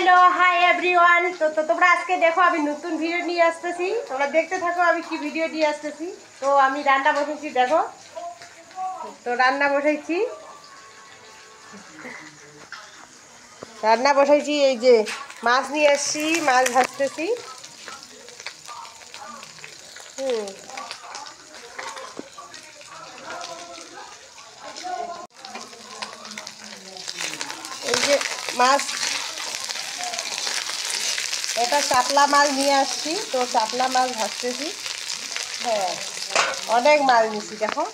Hello hi everyone. तो তোমরা আজকে দেখো আমি নতুন ভিডিও নিয়ে আসতেছি, তোমরা দেখতে থাকো আমি কি ভিডিও নিয়ে আসতেছি। তো আমি রান্না বসাইছি, দেখো তো রান্না বসাইছি এই যে মাছ নিয়ে আসছি, মাছ ভাজতেছি। এই যে মাছ, এটা চাপলা মাছ নিয়ে আসছি, তো চাপলা মাছ ভাজতেছি। হ্যাঁ, অনেক মাছ নিচ্ছি, দেখো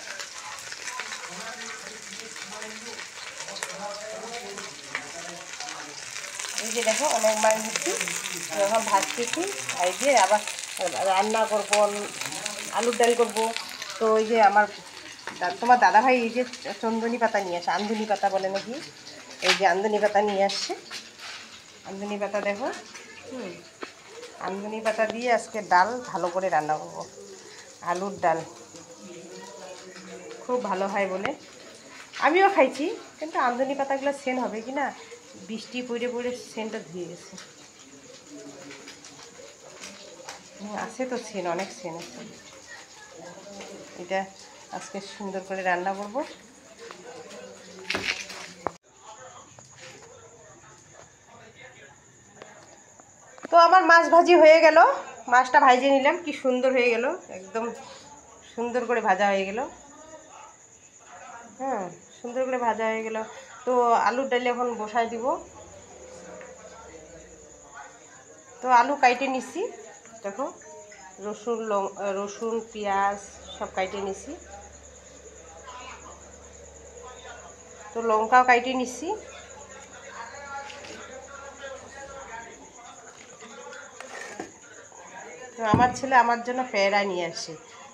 এই যে দেখো অনেক মাছ নিচ্ছি, এখন ভাজতেছি। এই যে আবার রান্না করবো, আলুর ডাল করবো। তো ওই যে আমার তোমার দাদাভাই এই যে চন্দনী পাতা নিয়ে আসে, আমদনি পাতা বলে নাকি, এই যে আমদনি পাতা নিয়ে আসছে। আমদনি পাতা দেখো, আমদনি পাতা দিয়ে আজকে ডাল ভালো করে রান্না করবো, আলুর ডাল খুব ভালো হয় বলে আমিও খাইছি। কিন্তু আমদনি পাতাগুলো সেন্ট হবে কি না, বৃষ্টি পড়ে পড়ে সেন্টটা ধুয়ে গেছে। আছে তো সেন, অনেক সেন আছে। এটা আজকে সুন্দর করে রান্না করব। তো আমার মাছ ভাজি হয়ে গেল, মাছটা ভাজিয়ে নিলাম, কি সুন্দর হয়ে গেল, একদম সুন্দর করে ভাজা হয়ে গেল। হ্যাঁ, সুন্দর করে ভাজা হয়ে গেল। তো আলুর ডালে এখন বসাই দিব। তো আলু কাইটে নিছি, দেখো রসুন পেঁয়াজ সব কাইটে নিছি। তো লঙ্কাও কাইটে নিছি। তো আমার ছেলে আমার জন্য পেয়ারা নিয়ে আসে,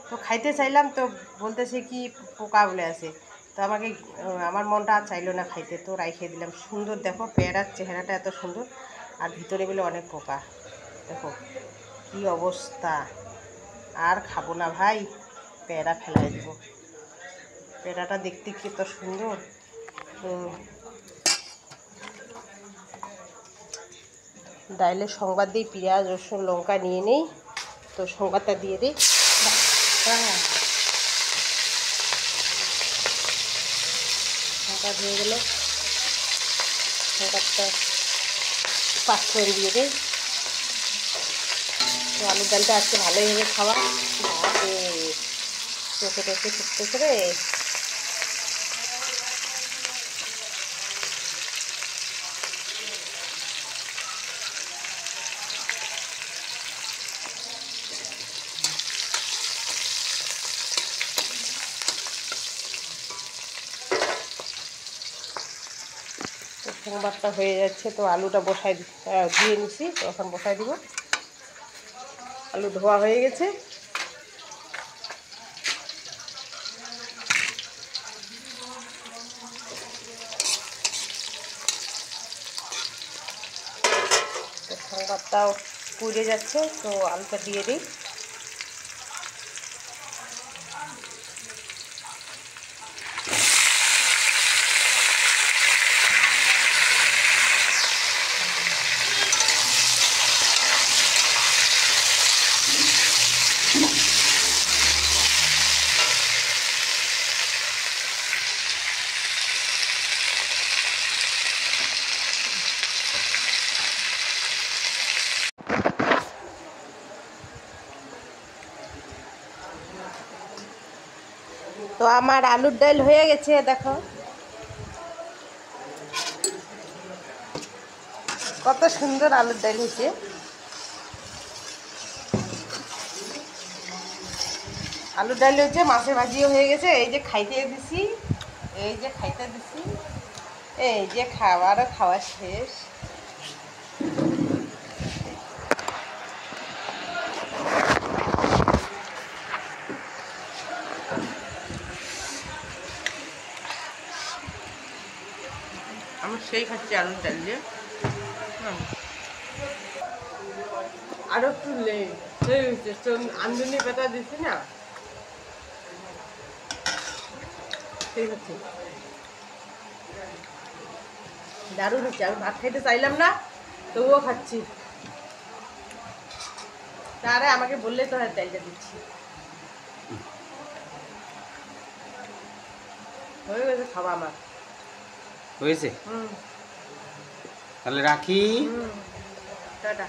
তো খাইতে চাইলাম, তো বলতেছে কি পোকা বলে আছে। তো আমাকে আমার মনটা আর চাইলো না খাইতে, তো রাইখে দিলাম। সুন্দর দেখো পেয়ারার চেহারাটা এত সুন্দর, আর ভিতরে বলে অনেক পোকা। দেখো কি অবস্থা, আর খাবো না ভাই, পেয়ারা ফেলাই দেবো। পেয়ারাটা দেখতে কি এত সুন্দর। ডাইলে সংবাদ দিই, পেঁয়াজ রসুন লঙ্কা নিয়ে নেই, তো সংবাদটা দিয়ে দিই। সংবাদ হয়ে গেল, সংবাদটা পাঁচফোড়ন দিয়ে দিই। তো আলুর ডালটা আজকে ভালোই হবে খাওয়া। চোখে টোখে ছুটতেছে রে। সংবাদটা হয়ে যাচ্ছে, তো আলুটা ধুয়ে নিছি, তো এখন বসাই দিব। আলু ধোয়া হয়ে গেছে। তো সংবাদটাও পুড়ে যাচ্ছে, তো আলুটা দিয়ে দিই। তো আমার আলুর ডাল হয়ে গেছে, দেখো কত সুন্দর আলুর ডাল হয়েছে। আলুর ডাল হয়েছে, মাছের ভাজিও হয়ে গেছে। এই যে খাইতে দিছি, এই যে খাইতে দিছি, এই যে খাওয়ারও খাওয়া শেষ। আমি সেই খাচ্ছি আলুর ডাল দিয়ে। আরো একটু আমদনি পাতা দিচ্ছি না, সেই হচ্ছে দারুণ হচ্ছে। আমি ভাত খাইতে চাইলাম না, তবুও খাচ্ছি। তারে আমাকে বললে তো হয় তেলটা দিচ্ছি। হয়ে গেছে খাওয়া আমার। হয়েছে? হুম তাহলে রাখি। হুম টাটা।